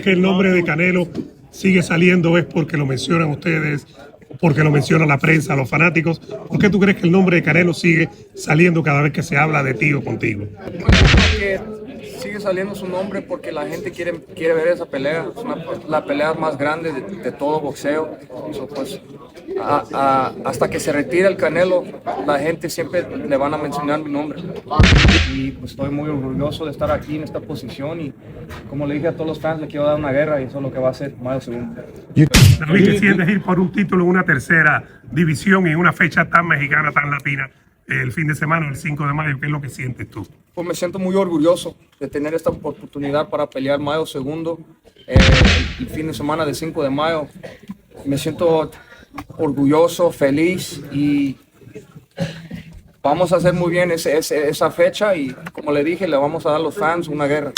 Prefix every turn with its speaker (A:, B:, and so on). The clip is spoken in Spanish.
A: Que el nombre de Canelo sigue saliendo es porque lo mencionan ustedes, porque lo menciona la prensa, los fanáticos. ¿Por qué tú crees que el nombre de Canelo sigue saliendo cada vez que se habla de ti o contigo?
B: Porque sigue saliendo su nombre porque la gente quiere ver esa pelea. Es la pelea más grande de todo boxeo. Pues, hasta que se retire el Canelo, la gente siempre le van a mencionar mi nombre. Y pues estoy muy orgulloso de estar aquí en esta posición y como le dije a todos los fans, le quiero dar una guerra y eso es lo que va a hacer mayo 2.
A: David, ¿qué sientes ir por un título en una tercera división y en una fecha tan mexicana, tan latina, el fin de semana, el 5 de mayo? ¿Qué es lo que sientes tú?
B: Pues me siento muy orgulloso de tener esta oportunidad para pelear mayo 2, el fin de semana del 5 de mayo. Me siento orgulloso, feliz y vamos a hacer muy bien esa fecha y como le dije, le vamos a dar a los fans una guerra.